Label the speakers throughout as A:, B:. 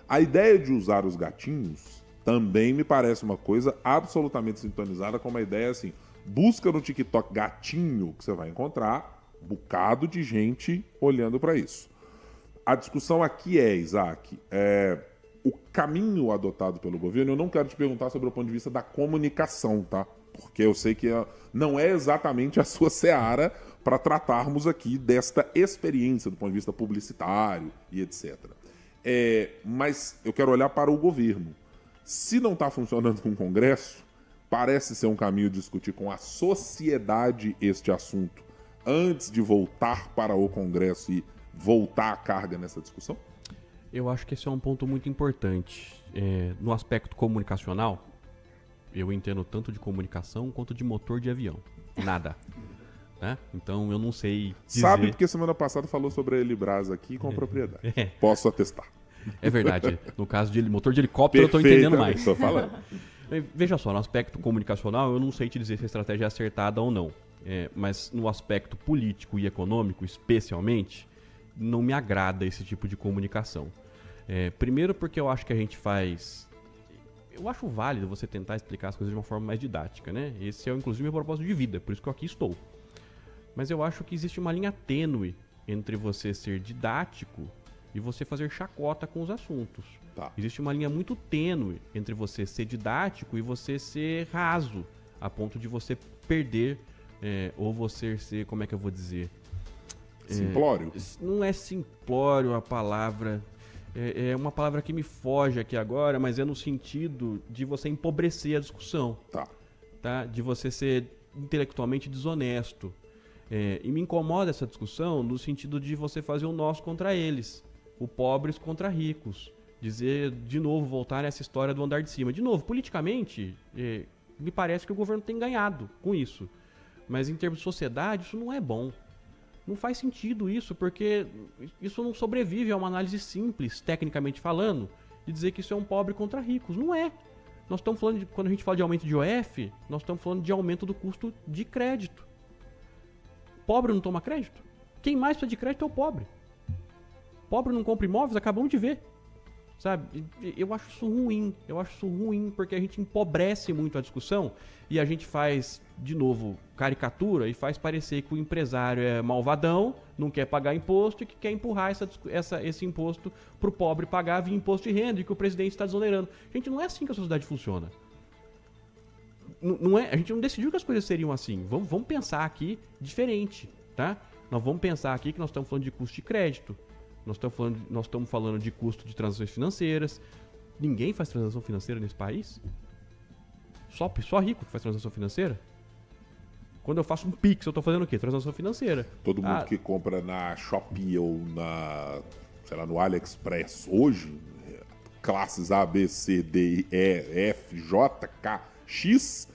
A: A ideia de usar os gatinhos também me parece uma coisa absolutamente sintonizada com uma ideia assim, busca no TikTok gatinho que você vai encontrar, um bocado de gente olhando para isso. A discussão aqui é, Isaac, o caminho adotado pelo governo. Eu não quero te perguntar sobre o ponto de vista da comunicação, tá? Porque eu sei que não é exatamente a sua seara para tratarmos aqui desta experiência do ponto de vista publicitário e etc. Mas eu quero olhar para o governo. Se não está funcionando com o Congresso, parece ser um caminho de discutir com a sociedade este assunto antes de voltar para o Congresso e voltar a carga nessa discussão?
B: Eu acho que esse é um ponto muito importante. No aspecto comunicacional, eu entendo tanto de comunicação quanto de motor de avião. Nada. Né? Então eu não sei dizer...
A: Sabe porque semana passada falou sobre a Elibras aqui com propriedade. Posso atestar.
B: É verdade. No caso de motor de helicóptero, eu estou entendendo mais.
A: Estou falando.
B: Veja só, no aspecto comunicacional, eu não sei te dizer se a estratégia é acertada ou não. Mas no aspecto político e econômico, especialmente, não me agrada esse tipo de comunicação. Primeiro porque eu acho que a gente faz... Eu acho válido você tentar explicar as coisas de uma forma mais didática, né? Esse é, inclusive, meu propósito de vida, por isso que eu aqui estou. Mas eu acho que existe uma linha tênue entre você ser didático e você fazer chacota com os assuntos.
A: Tá.
B: Existe uma linha muito tênue entre você ser didático e você ser raso, a ponto de você perder, ou você ser, como é que eu vou dizer?
A: Simplório?
B: Não é simplório a palavra, é uma palavra que me foge aqui agora, mas é no sentido de você empobrecer a discussão. Tá? De você ser intelectualmente desonesto. E me incomoda essa discussão no sentido de você fazer o nós contra eles, o pobres contra ricos. Dizer, de novo, voltar nessa história do andar de cima. De novo, politicamente, me parece que o governo tem ganhado com isso. Mas em termos de sociedade, isso não é bom. Não faz sentido isso, porque isso não sobrevive a uma análise simples, tecnicamente falando, de dizer que isso é um pobre contra ricos. Não é. Nós estamos falando, quando a gente fala de aumento de IOF, nós estamos falando de aumento do custo de crédito. Pobre não toma crédito? Quem mais precisa de crédito é o pobre. Pobre não compra imóveis, acabamos de ver. Sabe? Eu acho isso ruim, porque a gente empobrece muito a discussão e a gente faz, de novo, caricatura e faz parecer que o empresário é malvadão, não quer pagar imposto e que quer empurrar esse imposto para o pobre pagar via imposto de renda e que o presidente está desonerando. Gente, não é assim que a sociedade funciona. A gente não decidiu que as coisas seriam assim. Vamos pensar aqui diferente, tá? Nós vamos pensar aqui que nós estamos falando de custo de crédito. Nós estamos falando de custo de transações financeiras. Ninguém faz transação financeira nesse país? Só rico que faz transação financeira? Quando eu faço um Pix, eu estou fazendo o quê? Transação financeira.
A: Todo mundo que compra na Shopee ou no AliExpress hoje, classes A, B, C, D, E, F, J, K, X,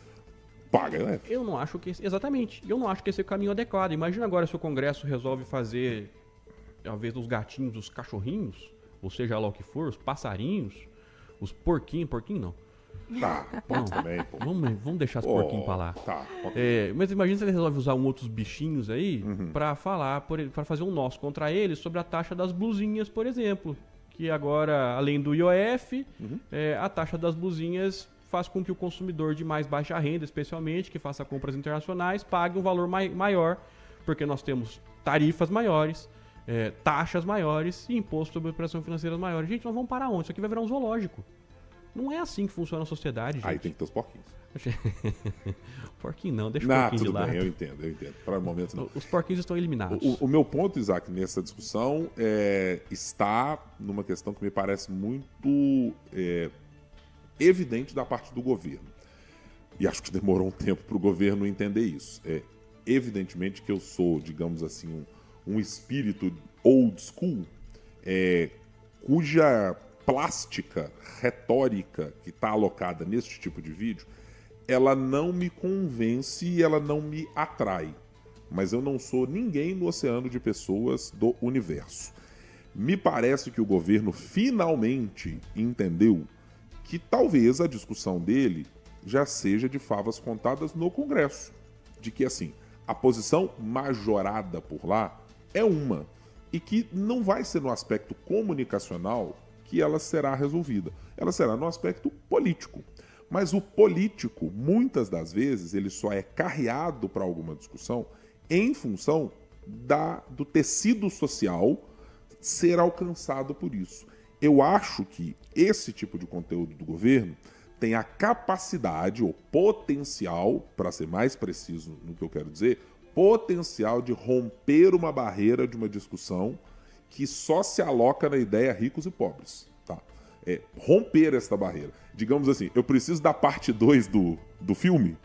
A: paga, né?
B: Eu não acho que... Exatamente. Eu não acho que esse é o caminho adequado. Imagina agora se o Congresso resolve fazer... ao invés dos gatinhos, os cachorrinhos, ou seja lá o que for, os passarinhos, os porquinhos não.
A: Tá, pode também, pô.
B: Vamos deixar os porquinhos pra lá.
A: Tá,
B: mas imagina se ele resolve usar outros bichinhos aí pra falar, pra fazer um nós contra eles sobre a taxa das blusinhas, por exemplo. Que agora, além do IOF, a taxa das blusinhas faz com que o consumidor de mais baixa renda, especialmente, que faça compras internacionais, pague um valor maior, porque nós temos tarifas maiores, taxas maiores e imposto sobre operações financeiras maiores. Gente, nós vamos parar onde? Isso aqui vai virar um zoológico. Não é assim que funciona a sociedade, gente.
A: Aí tem que ter os porquinhos.
B: Porquinho não, deixa o porquinho de lado.
A: Tudo bem, eu entendo. Para o momento não.
B: Os porquinhos estão eliminados.
A: O meu ponto, Isaac, nessa discussão está numa questão que me parece muito evidente da parte do governo. E acho que demorou um tempo para o governo entender isso. Evidentemente que eu sou, digamos assim, um espírito old school, cuja plástica, retórica que está alocada nesse tipo de vídeo, ela não me convence e ela não me atrai. Mas eu não sou ninguém no oceano de pessoas do universo. Me parece que o governo finalmente entendeu que talvez a discussão dele já seja de favas contadas no Congresso. De que, assim, a posição majorada por lá é uma. E que não vai ser no aspecto comunicacional que ela será resolvida? Ela será no aspecto político. Mas o político, muitas das vezes, ele só é carreado para alguma discussão em função do tecido social ser alcançado por isso. Eu acho que esse tipo de conteúdo do governo tem a capacidade ou potencial, para ser mais preciso no que eu quero dizer, potencial de romper uma barreira de uma discussão que só se aloca na ideia ricos e pobres. Tá? Romper essa barreira. Digamos assim, eu preciso da parte 2 do filme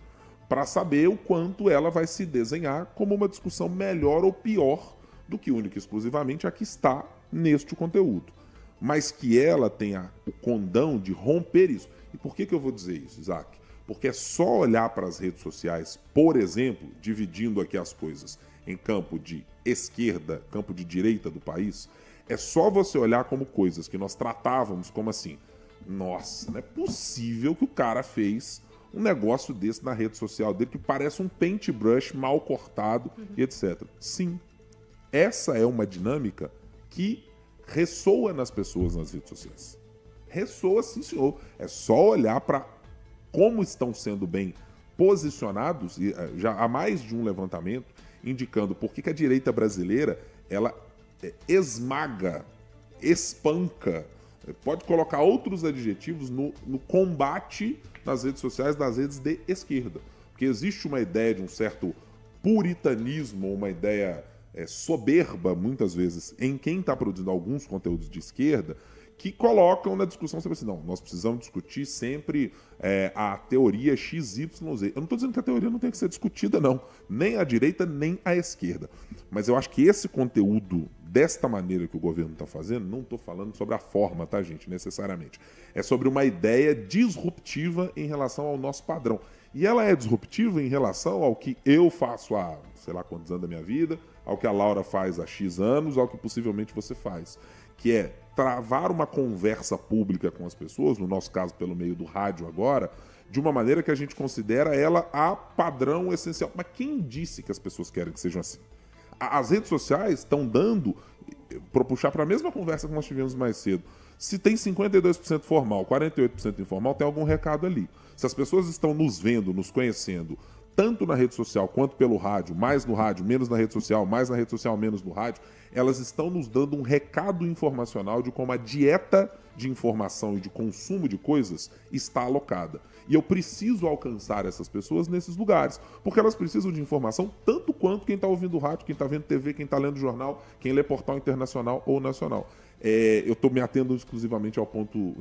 A: para saber o quanto ela vai se desenhar como uma discussão melhor ou pior do que única e exclusivamente a que está neste conteúdo. Mas que ela tenha o condão de romper isso. E por que eu vou dizer isso, Isaac? Porque é só olhar para as redes sociais, por exemplo, dividindo aqui as coisas em campo de esquerda, campo de direita do país, é só você olhar como coisas que nós tratávamos como assim, nossa, não é possível que o cara fez um negócio desse na rede social dele que parece um paintbrush mal cortado e etc. Sim, essa é uma dinâmica que ressoa nas pessoas nas redes sociais. Ressoa, sim, senhor. É só olhar para como estão sendo bem posicionados, e já há mais de um levantamento indicando por que a direita brasileira ela esmaga, espanca, pode colocar outros adjetivos no combate nas redes sociais das redes de esquerda. Porque existe uma ideia de um certo puritanismo, uma ideia soberba, muitas vezes, em quem está produzindo alguns conteúdos de esquerda, que colocam na discussão sempre assim, não, nós precisamos discutir sempre a teoria XYZ. Eu não estou dizendo que a teoria não tem que ser discutida, não. Nem a direita, nem a esquerda. Mas eu acho que esse conteúdo, desta maneira que o governo está fazendo, não estou falando sobre a forma, tá, gente, necessariamente. É sobre uma ideia disruptiva em relação ao nosso padrão. E ela é disruptiva em relação ao que eu faço há, sei lá quantos anos da minha vida, ao que a Laura faz há X anos, ao que possivelmente você faz. Que é travar uma conversa pública com as pessoas, no nosso caso pelo meio do rádio agora, de uma maneira que a gente considera ela a padrão essencial. Mas quem disse que as pessoas querem que sejam assim? As redes sociais estão dando, para puxar para a mesma conversa que nós tivemos mais cedo, se tem 52% formal, 48% informal, tem algum recado ali. Se as pessoas estão nos vendo, nos conhecendo, tanto na rede social quanto pelo rádio, mais no rádio, menos na rede social, mais na rede social, menos no rádio, elas estão nos dando um recado informacional de como a dieta de informação e de consumo de coisas está alocada. E eu preciso alcançar essas pessoas nesses lugares, porque elas precisam de informação tanto quanto quem está ouvindo rádio, quem está vendo TV, quem está lendo jornal, quem lê portal internacional ou nacional. Eu estou me atendo exclusivamente ao ponto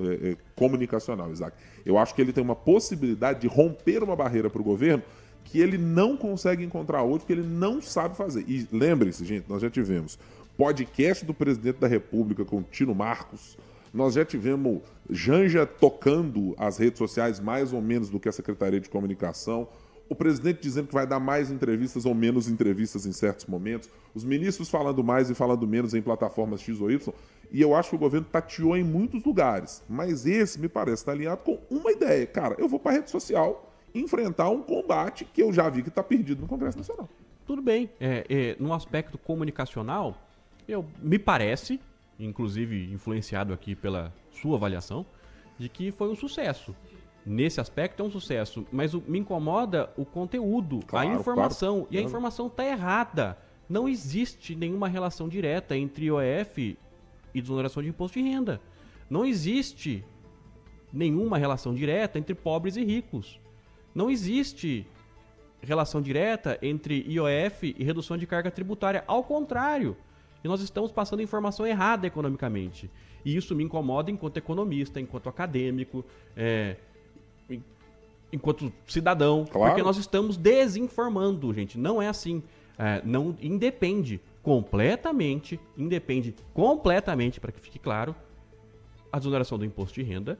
A: comunicacional, Isaac. Eu acho que ele tem uma possibilidade de romper uma barreira para o governo que ele não consegue encontrar hoje, que ele não sabe fazer. E lembrem-se, gente, nós já tivemos podcast do presidente da República com o Tino Marcos, nós já tivemos Janja tocando as redes sociais mais ou menos do que a Secretaria de Comunicação, o presidente dizendo que vai dar mais entrevistas ou menos entrevistas em certos momentos, os ministros falando mais e falando menos em plataformas X ou Y, e eu acho que o governo tateou em muitos lugares, mas esse me parece estar alinhado com uma ideia. Cara, eu vou para a rede social enfrentar um combate que eu já vi que está perdido no Congresso Nacional.
B: Tudo bem. No aspecto comunicacional, me parece, inclusive influenciado aqui pela sua avaliação, de que foi um sucesso. Nesse aspecto é um sucesso, mas me incomoda o conteúdo, claro, a informação. Claro. E a informação está errada. Não existe nenhuma relação direta entre IOF e desoneração de imposto de renda. Não existe nenhuma relação direta entre pobres e ricos. Não existe relação direta entre IOF e redução de carga tributária. Ao contrário, e nós estamos passando informação errada economicamente. E isso me incomoda enquanto economista, enquanto acadêmico, enquanto cidadão, claro. Porque nós estamos desinformando, gente. Não é assim. Não independe completamente, para que fique claro, a desoneração do imposto de renda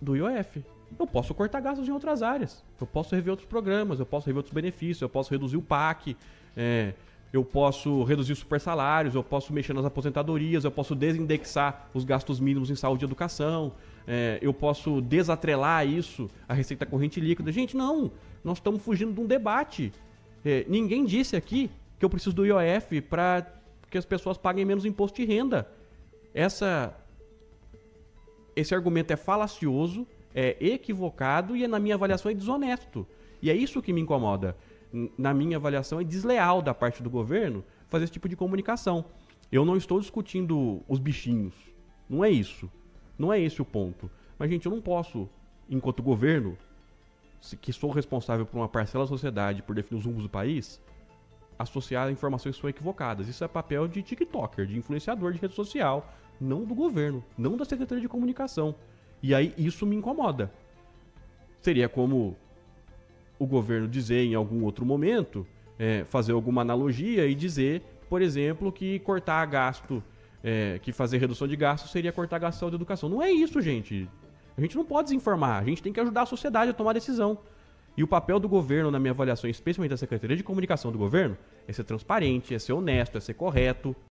B: do IOF. Eu posso cortar gastos em outras áreas. Eu posso rever outros programas, eu posso rever outros benefícios, eu posso reduzir o PAC, eu posso reduzir os supersalários, eu posso mexer nas aposentadorias, eu posso desindexar os gastos mínimos em saúde e educação, eu posso desatrelar isso à receita corrente líquida. Gente, não. Nós estamos fugindo de um debate. Ninguém disse aqui que eu preciso do IOF para que as pessoas paguem menos imposto de renda. Essa esse argumento é falacioso, é equivocado e, na minha avaliação, é desonesto. E é isso que me incomoda. Na minha avaliação, é desleal da parte do governo fazer esse tipo de comunicação. Eu não estou discutindo os bichinhos. Não é isso. Não é esse o ponto. Mas, gente, eu não posso, enquanto governo, que sou responsável por uma parcela da sociedade, por definir os rumos do país, associar informações que são equivocadas. Isso é papel de TikToker, de influenciador de rede social, não do governo, não da Secretaria de Comunicação. E aí isso me incomoda. Seria como o governo dizer em algum outro momento, fazer alguma analogia e dizer, por exemplo, que cortar gasto, que fazer redução de gasto seria cortar gasto de saúde e educação. Não é isso, gente. A gente não pode desinformar, a gente tem que ajudar a sociedade a tomar decisão. E o papel do governo, na minha avaliação, especialmente da Secretaria de Comunicação do governo, é ser transparente, é ser honesto, é ser correto.